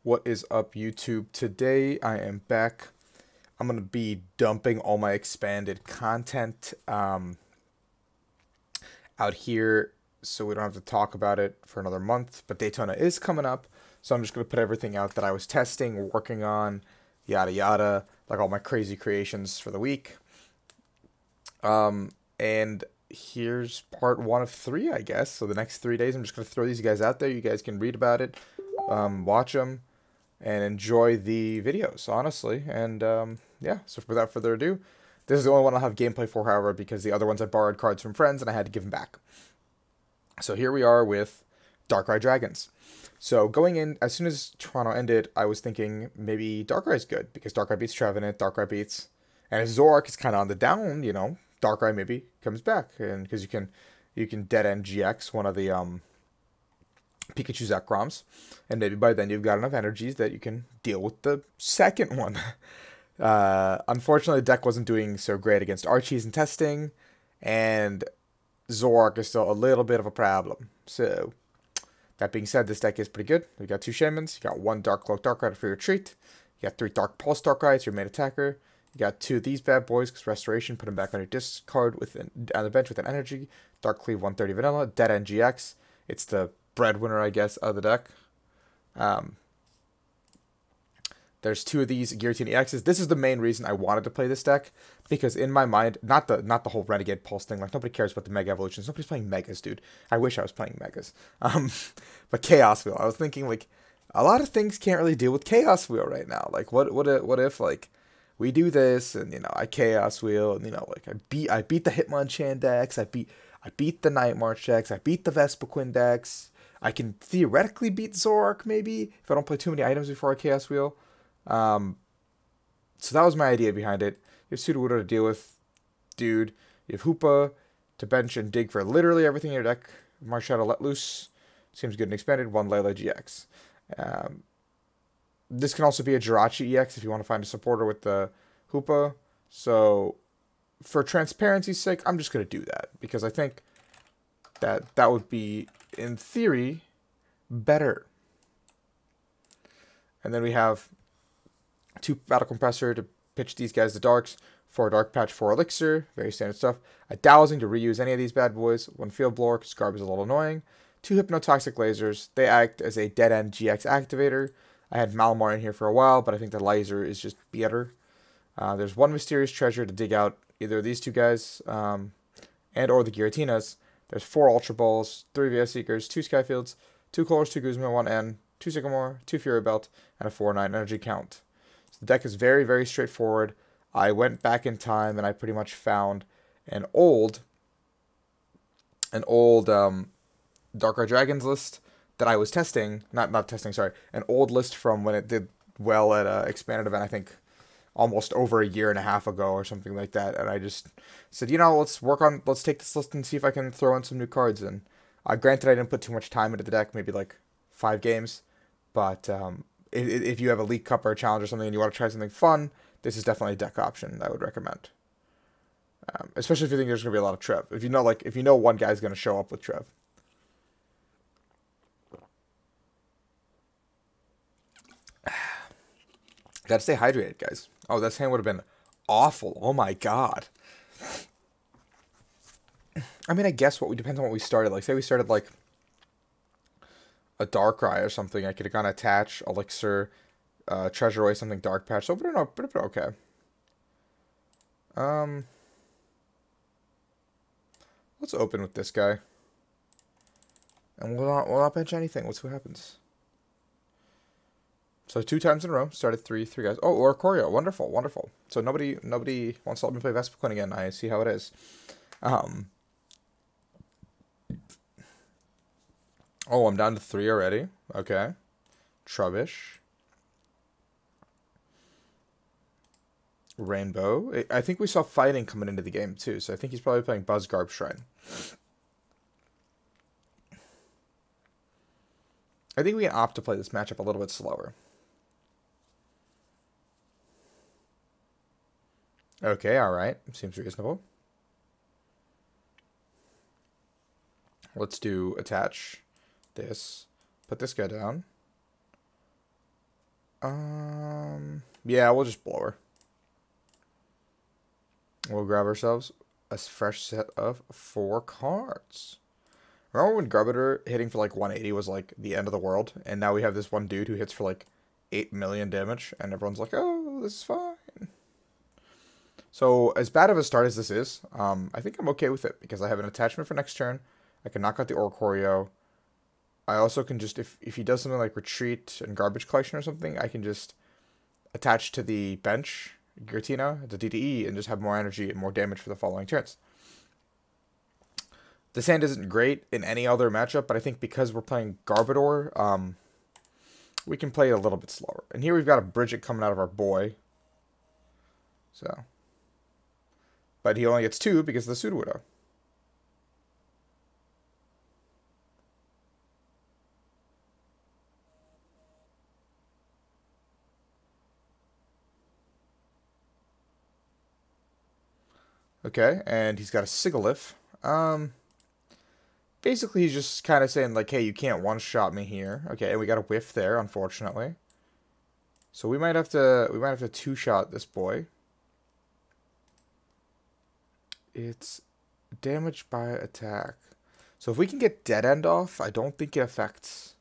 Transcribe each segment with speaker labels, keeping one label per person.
Speaker 1: What is up, YouTube? Today I am back. I'm going to be dumping all my expanded content out here so we don't have to talk about it for another month. But Daytona is coming up, so I'm just going to put everything out that I was testing, working on, yada yada, like all my crazy creations for the week. And here's part one of three, I guess. So the next 3 days, I'm just going to throw these guys out there. You guys can read about it, watch them and enjoy the videos, honestly. And yeah, so without further ado, this is the only one I'll have gameplay for, however, because the other ones I borrowed cards from friends and I had to give them back. So here we are with Darkrai Dragons. So going in, as soon as Toronto ended, I was thinking maybe Darkrai's good, because Darkrai beats Trevenant, Darkrai beats... And if Zoroark is kind of on the down, you know, Darkrai maybe comes back. And because you can dead end GX one of the Pikachu Zekroms, and maybe by then you've got enough energies that you can deal with the second one. Unfortunately, the deck wasn't doing so great against Archies in testing, and Zoroark is still a little bit of a problem. So, that being said, this deck is pretty good. We got two Shamans, you got one Dark Cloak Darkrai for your treat, you got three Dark Pulse Darkrai, it's your main attacker, you got two of these bad boys, because Restoration, put them back on your discard on the bench with an energy, Dark Cleave 130 Vanilla, Dead End GX, it's the breadwinner, I guess, of the deck. There's two of these Guillotine EXs. This is the main reason I wanted to play this deck, because in my mind, not the whole Renegade Pulse thing. Like, nobody cares about the Mega Evolutions. Nobody's playing Megas, dude. I wish I was playing Megas. But Chaos Wheel. I was thinking, like, a lot of things can't really deal with Chaos Wheel right now. Like, what if like we do this and, you know, I Chaos Wheel and, you know, like I beat the Hitmonchan decks. I beat the Night March decks. I beat the Vespiquen decks. I can theoretically beat Zoroark, maybe, if I don't play too many items before I Chaos Wheel. So that was my idea behind it. You have Sudowoodo to deal with, dude. You have Hoopa to bench and dig for literally everything in your deck. Marshadow Let Loose seems good and expanded. One Layla GX. This can also be a Jirachi EX if you want to find a supporter with the Hoopa. So, for transparency's sake, I'm just going to do that, because I think that would be, in theory, better. And then we have two Battle Compressor to pitch these guys the Darks, 4 Dark Patch, 4 Elixir, very standard stuff. A Dowsing to reuse any of these bad boys, 1 Field Blower because Garb is a little annoying, 2 Hypnotoxic Lasers, they act as a dead end GX activator. I had Malamar in here for a while, but I think the Laser is just better. There's 1 Mysterious Treasure to dig out either of these two guys, and or the Giratinas. There's 4 Ultra Balls, 3 VS Seekers, 2 Skyfields, 2 Colors, 2 Guzma, 1 N, 2 Sycamore, 2 Fury Belt, and a 4/9 energy count. So the deck is very, very straightforward. I went back in time and I pretty much found an old Darkrai Dragons list that I was testing. Not testing, sorry. An old list from when it did well at a expanded event, I think almost over a year and a half ago or something like that. And I just said, you know, let's take this list and see if I can throw in some new cards. And granted, I didn't put too much time into the deck, maybe like 5 games. But if you have a League Cup or a Challenge or something and you want to try something fun, this is definitely a deck option I would recommend. Especially if you think there's going to be a lot of Trev. If you know one guy's going to show up with Trev. Gotta stay hydrated, guys. Oh, this hand would have been awful. Oh my god. I mean, I guess depends on what we started. Like, say we started like a Darkrai or something. I could have gone Attach, Elixir, Treasure Away, something Dark Patch. So, but okay. Let's open with this guy. And we'll not bench anything. Let's see what happens. So 2 times in a row, started three guys. Oh, or Choreo, wonderful, wonderful. So nobody wants to let me play Vespiquen again. I see how it is. Oh, I'm down to 3 already. Okay, Trubbish, Rainbow. I think we saw fighting coming into the game too, so I think he's probably playing Buzzgarb Shrine. I think we can opt to play this matchup a little bit slower. Okay, alright. Seems reasonable. Let's do Attach this. Put this guy down. Yeah, we'll just blow her. We'll grab ourselves a fresh set of 4 cards. Remember when Garbiter hitting for like 180 was like the end of the world? And now we have this one dude who hits for like 8 million damage, and everyone's like, oh, this is fine. So, as bad of a start as this is, I think I'm okay with it, because I have an attachment for next turn. I can knock out the Oricorio. I also can just, if he does something like Retreat and Garbage Collection or something, I can just attach to the bench, Giratina, the DDE, and just have more energy and more damage for the following turns. This hand isn't great in any other matchup, but I think because we're playing Garbodor, we can play it a little bit slower. And here we've got a Bridget coming out of our boy. So, but he only gets 2 because of the Sudowoodo. Okay, and he's got a Sigilyph. Basically, he's just kind of saying, like, hey, you can't one-shot me here. Okay, and we got a whiff there, unfortunately. So we might have to two-shot this boy. It's damage by attack. So if we can get Dead End off, I don't think it affects.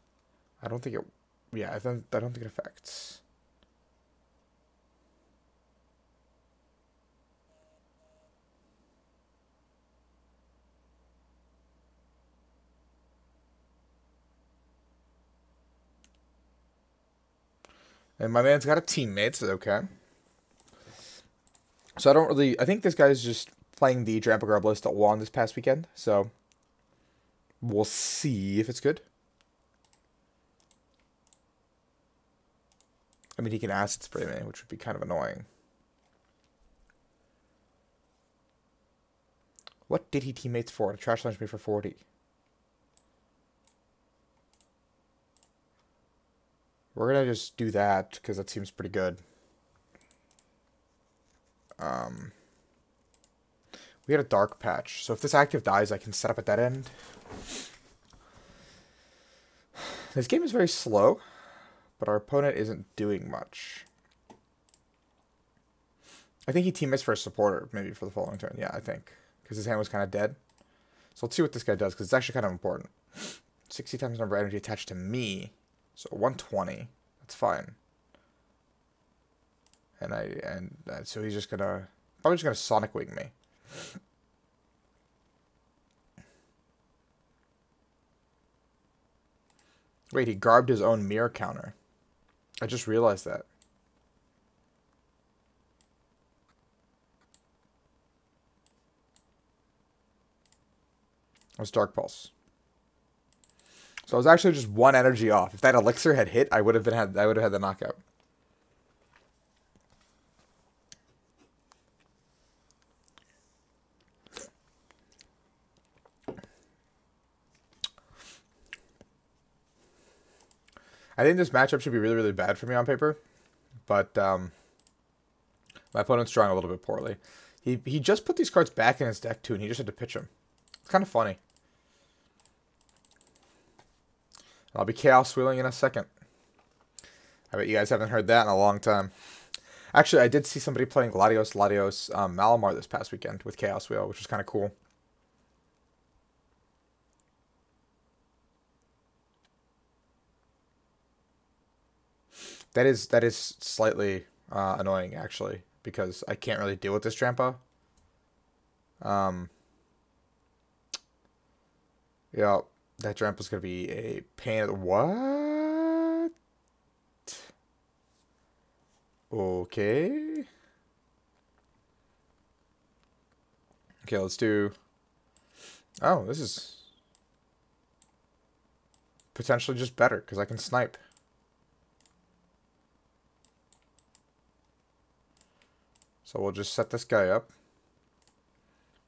Speaker 1: I don't think it... Yeah, I don't think it affects. And my man's got a teammate, so okay. So I don't really... I think this guy's just playing the Drampagarb list that won this past weekend. So we'll see if it's good. I mean, he can Acid Spray me, which would be kind of annoying. What did he teammates for? To trash lunch me for 40. We're going to just do that, because that seems pretty good. We had a Dark Patch, so if this active dies, I can set up at that end. This game is very slow, but our opponent isn't doing much. I think he teammates for a supporter, maybe for the following turn. Yeah, I think, because his hand was kind of dead. So let's see what this guy does, because it's actually kind of important. 60 times number of energy attached to me. So 120. That's fine. And so he's just gonna probably just gonna Sonic Wing me. Wait, he garbed his own mirror counter. I just realized that. It was Dark Pulse. So I was actually just 1 energy off. If that elixir had hit, I would have had the knockout. I think this matchup should be really, really bad for me on paper, but my opponent's drawing a little bit poorly. He just put these cards back in his deck too, and he just had to pitch them. It's kind of funny. I'll be Chaos Wheeling in a second. I bet you guys haven't heard that in a long time. Actually, I did see somebody playing Latios Malamar this past weekend with Chaos Wheel, which was kind of cool. That is slightly annoying, actually, because I can't really deal with this Trampa. Yeah, that Trampa's going to be a pain in the... What? Okay. Okay, let's do... Oh, this is potentially just better, because I can snipe. So we'll just set this guy up.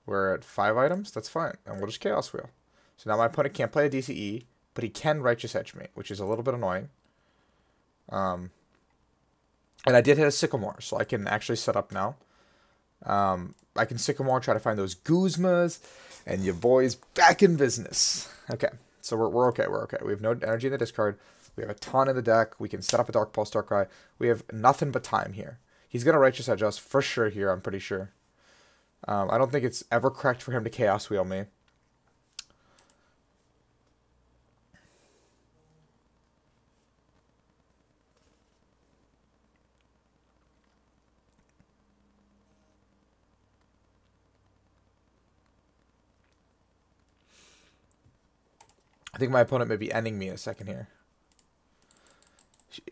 Speaker 1: We're at 5 items. That's fine. And we'll just Chaos Wheel. So now my opponent can't play a DCE, but he can Righteous Edge me, which is a little bit annoying. And I did hit a Sycamore, so I can actually set up now. I can Sycamore, try to find those Guzmas, and your boy's back in business. Okay, so we're okay, we're okay. We have no energy in the discard. We have a ton in the deck. We can set up a Dark Pulse Darkrai. We have nothing but time here. He's going to Righteous Edge us for sure here, I'm pretty sure. I don't think it's ever correct for him to Chaos Wheel me. I think my opponent may be ending me in a second here.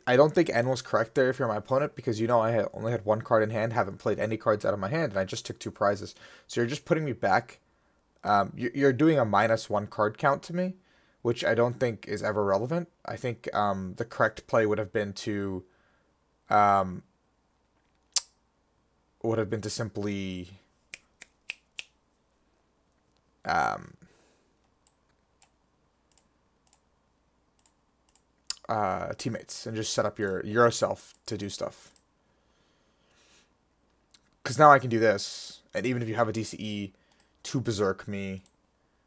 Speaker 1: I don't think N was correct there if you're my opponent, because you know I only had one card in hand, haven't played any cards out of my hand, and I just took 2 prizes. So you're just putting me back. You're doing a -1 card count to me, which I don't think is ever relevant. I think the correct play would have been to simply teammates and just set up yourself to do stuff. Because now I can do this, and even if you have a DCE to Berserk me,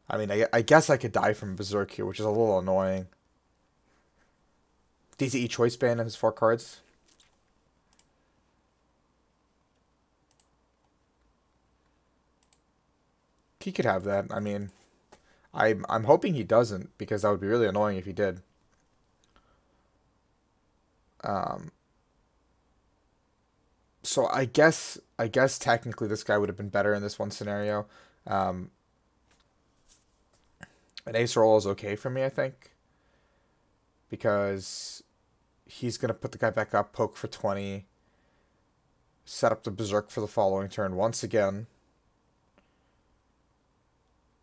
Speaker 1: I mean, I guess I could die from Berserk here, which is a little annoying. DCE Choice Band and his 4 cards. He could have that. I mean, I'm hoping he doesn't, because that would be really annoying if he did. So I guess technically this guy would have been better in this one scenario. An ace roll is okay for me, I think, because he's gonna put the guy back up, poke for 20, set up the Berserk for the following turn once again.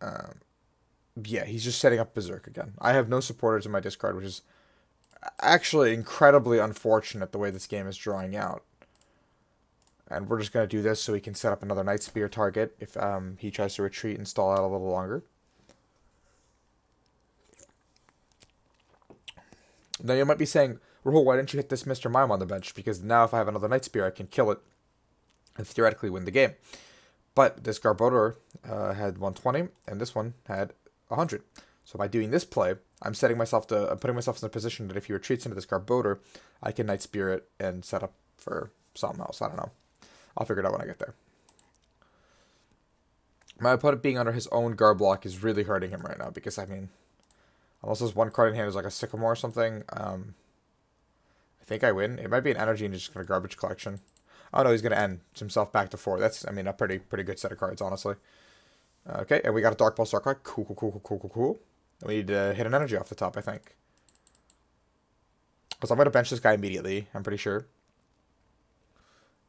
Speaker 1: Yeah, he's just setting up Berserk again. I have no supporters in my discard, which is actually incredibly unfortunate the way this game is drawing out. And we're just going to do this so we can set up another Night Spear target if he tries to retreat and stall out a little longer. Now you might be saying, Rahul, why didn't you hit this Mr. Mime on the bench? Because now if I have another Night Spear, I can kill it and theoretically win the game. But this Garbodor had 120, and this one had 100. So by doing this play, I'm putting myself in a position that if he retreats into this Garbodor, I can Night Spear it and set up for something else. I don't know. I'll figure it out when I get there. My opponent being under his own Garb block is really hurting him right now, because, I mean, unless there's one card in hand is like a Sycamore or something, I think I win. It might be an energy and just going to garbage collection. Oh no, he's going to end himself back to 4. That's, I mean, a pretty good set of cards, honestly. Okay, and we got a Dark Pulse Darkrai. Cool. We need to hit an energy off the top, I think. Because I'm going to bench this guy immediately, I'm pretty sure.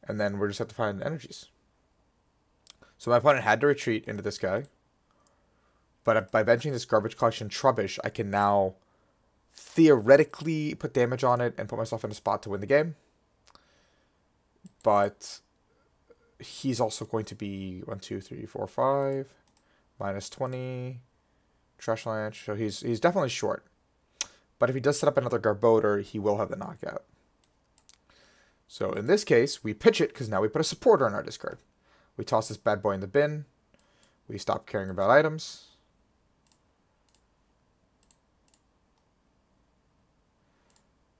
Speaker 1: And then we're just have to find energies. So my opponent had to retreat into this guy. But by benching this Garbage Collection Trubbish, I can now theoretically put damage on it and put myself in a spot to win the game. But he's also going to be 1, 2, 3, 4, 5, -20, Trash Lanch. So he's definitely short. But if he does set up another Garbodor, he will have the knockout. So in this case, we pitch it because now we put a supporter in our discard. We toss this bad boy in the bin. We stop caring about items.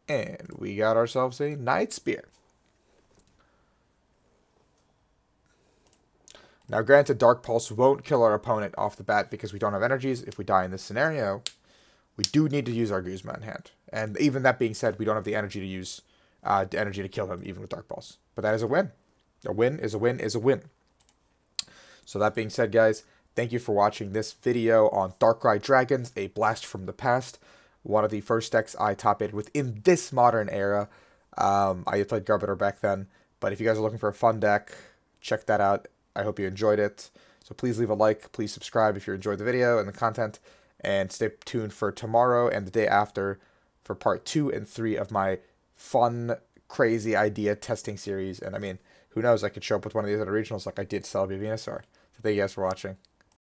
Speaker 1: And we got ourselves a Night Spear. Now granted, Dark Pulse won't kill our opponent off the bat because we don't have energies. If we die in this scenario, we do need to use our Guzma in hand. And even that being said, we don't have the energy to use energy to kill him, even with Dark Pulse. But that is a win. A win is a win is a win. So that being said, guys, thank you for watching this video on Darkrai Dragons, a blast from the past. One of the first decks I top-8 within this modern era. I played Garbodor back then. But if you guys are looking for a fun deck, check that out. I hope you enjoyed it. So please leave a like. Please subscribe if you enjoyed the video and the content. And stay tuned for tomorrow and the day after for part 2 and 3 of my fun, crazy idea testing series. And I mean, who knows, I could show up with one of these other regionals like I did Celebi Venusaur. So thank you guys for watching.